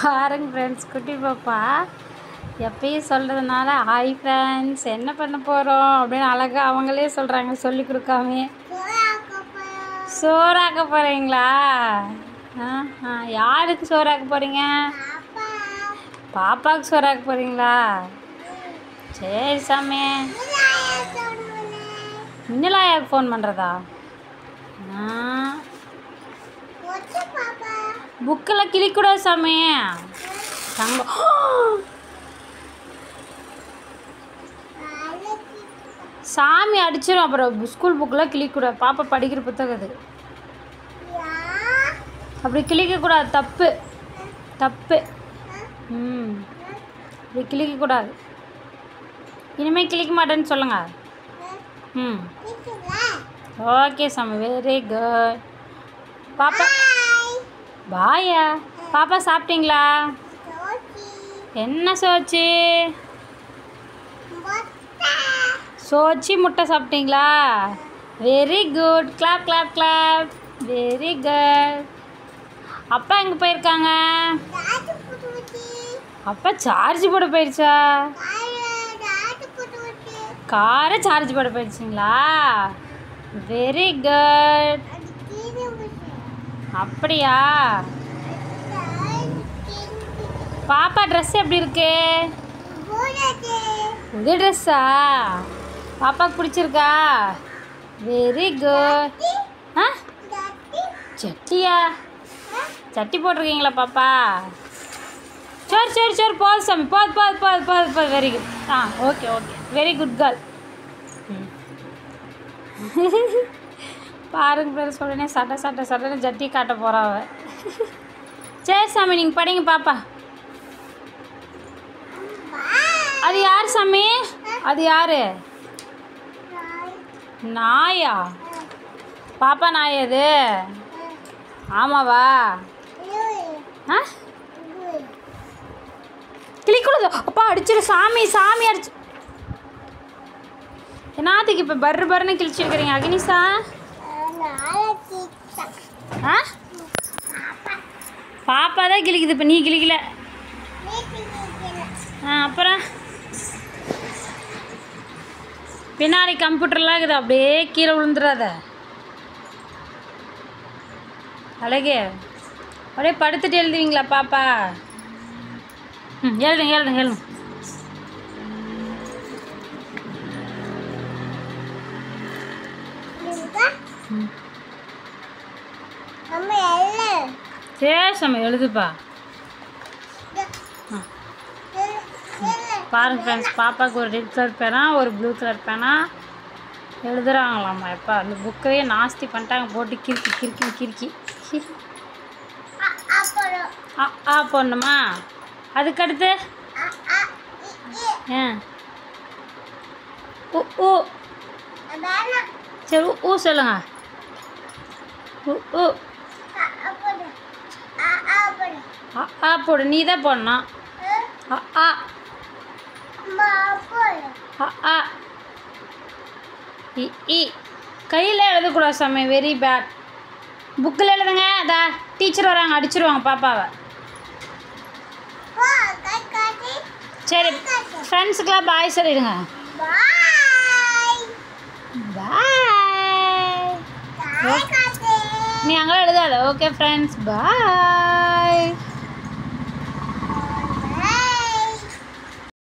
பாருங்க ஃப்ரெண்ட்ஸ், குட்டி பாப்பா எப்பயும் சொல்கிறதுனால ஹாய் ஃப்ரெண்ட்ஸ் என்ன பண்ண போகிறோம் அப்படின்னு அழகாக அவங்களே சொல்கிறாங்க, சொல்லி கொடுக்காமே. சோறாக்க போகிறீங்களா? யாருக்கு சோறாக்க போகிறீங்க? பாப்பாவுக்கு சோறாக்க போகிறீங்களா? சரி சாமி. மின்னலாயாவுக்கு ஃபோன் பண்ணுறதா? புக்கெல்லாம் கிளிக்கூடாது சாமி. தங்கம் சாமி அடிச்சிடும். அப்புறம் ஸ்கூல் புக்கெலாம் கிளிக்கூடாது. பாப்பா படிக்கிற புத்தகம் அது. அப்படி கிளிக்கக்கூடாது, தப்பு தப்பு. அப்படி கிளிக்கக்கூடாது. இனிமேல் கிளிக்க மாட்டேன்னு சொல்லுங்கள். ஓகே சாமி, வெரி குட். பாப்பா பாயா. பாப்பா சாப்பிட்டீங்களா? என்ன சோச்சு? சோச்சி முட்டை சாப்பிட்டீங்களா? Very good. Clap clap clap. Very good. அப்பா எங்கே போயிருக்காங்க? அப்பா சார்ஜ் போட போயிடுச்சா? காரை சார்ஜ் போட போயிடுச்சிங்களா? Very good. அப்படியா? பாப்பா ட்ரெஸ் எப்படி இருக்கு? புது ட்ரெஸ்ஸா? பாப்பாவுக்கு பிடிச்சிருக்கா? Very good. சட்டியா? சட்டி போட்டிருக்கீங்களா பாப்பா? சரி சரி சரி, போதும் சாமி, போது போது போது போது போது. Very good. Okay okay, very good girl. பாருங்க பேர் சொல்லுனே சட்டை சட்டை சட்டைன்னு ஜட்டி காட்ட போகிறாவ. சரி சாமி, நீங்கள் படிங்க பாப்பா. அது யார் சாமி? அது யார்? நாயா? பாப்பா நாய் அது? ஆமாவா? கிளிக்கூடாது. அப்பா அடிச்சிரு சாமி. சாமி அடிச்சு என்னத்துக்கு இப்போ பர்ரு பர்ருன்னு கிழிச்சிருக்கிறீங்க அக்னிஷா? பாப்பா தான் கிழிக்குது, இப்போ நீ கிழிக்கல. அப்புறம் பின்னாடி கம்ப்யூட்டர்லாம் இருக்குது, அப்படியே கீழே விழுந்துடாத அழகே. அப்படியே படுத்துட்டு எழுதுவீங்களா பாப்பா? எழுதுங்க எழுதுங்க எழுதுங்க. சரி சாமி, எழுதுப்பா. பாருங்க ஃப்ரெண்ட்ஸ், பாப்பாவுக்கு ஒரு ரெட் கலர் பேனா, ஒரு ப்ளூ கலர் பேனா எழுதுறாங்களாம்மா. எப்பா அந்த புக்கையே நாஸ்தி பண்ணிட்டாங்க, போட்டு கிறுக்கி கிறுக்கி கிறுக்கி. போடணுமா? அதுக்கடுத்து ஊ. சரி ஊ சொல்லுங்க. ஊ போடு. நீ தான் போடணும். கையில் எழுதக்கூடாது சாமி, வெரி பேட். புக்கில் எழுதுங்க. அதா டீச்சர் வராங்க, அடிச்சிருவாங்க பாப்பாவை. சரி ஃப்ரெண்ட்ஸுக்கெல்லாம் பாய் சொல்லிடுங்க. பாய். நீ அங்கே எழுதாத. ஓகே ஃப்ரெண்ட்ஸ், பாய்.